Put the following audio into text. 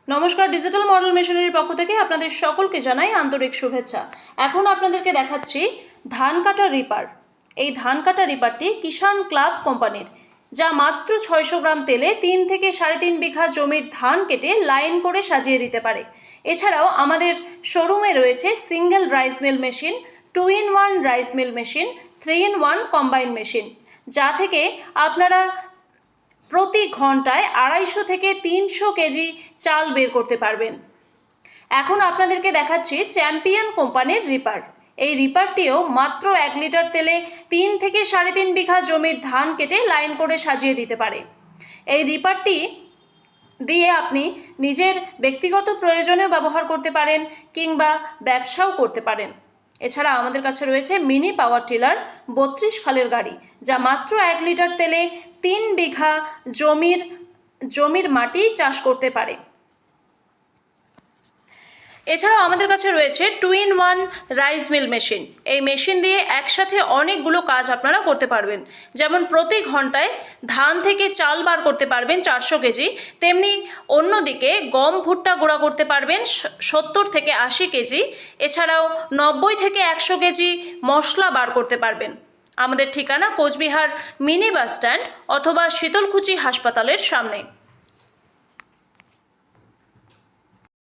নমস্কার, digital model মেশিনারির পক্ষ থেকে আপনাদের সকলকে জানাই আন্তরিক শুভেচ্ছা। এখন আপনাদেরকে দেখাচ্ছি ধান কাটা রিপার। এই ধান কাটা রিপারটি কিষাণ ক্লাব কোম্পানির, যা মাত্র 600 গ্রাম তেলে 3 থেকে 3.5 বিঘা জমির ধান কেটে লাইন করে সাজিয়ে দিতে পারে। এছাড়াও আমাদের শোরুমে রয়েছে single rice mill machine, 2-in-1 rice mill machine, 3-in-1 combine machine, যা থেকে আপনারা প্রতি ঘন্টায় 250 থেকে 300 কেজি চাল বের করতে পারবেন। এখন আপনাদেরকে দেখাচ্ছি চ্যাম্পিয়ন কোম্পানির রিপার। এই রিপারটিও মাত্র 1 লিটার তেলে 3 থেকে 3.5 বিঘা জমির ধান কেটে লাইন করে সাজিয়ে দিতে পারে। এই রিপারটি দিয়ে আপনি নিজের ব্যক্তিগত প্রয়োজনেও ব্যবহার করতে পারেন কিংবা ব্যবসাও করতে পারেন। এছাড়া আমাদের কাছে রয়েছে মিনি পাওয়ার টিলার 32 ফালের গাড়ি, যা মাত্র 1 লিটার তেলে 3 বিঘা জমির মাটি চাষ করতে পারে। এছাড়াও আমাদের কাছে রয়েছে 2-in-1 রাইস মিল মেশিন। এই মেশিন দিয়ে একসাথে অনেকগুলো কাজ আপনারা করতে পারবেন। যেমন প্রতি ঘন্টায় ধান থেকে চাল বার করতে পারবেন 400 কেজি, তেমনি অন্যদিকে গম ভুট্টা গুঁড়া করতে পারবেন 70 থেকে 80 কেজি। এছাড়াও 90 থেকে 100 কেজি মশলা বার করতে পারবেন। আমাদের ঠিকানা কোচবিহার মিনি বাস স্ট্যান্ড অথবা শীতলকুচি হাসপাতালের সামনে।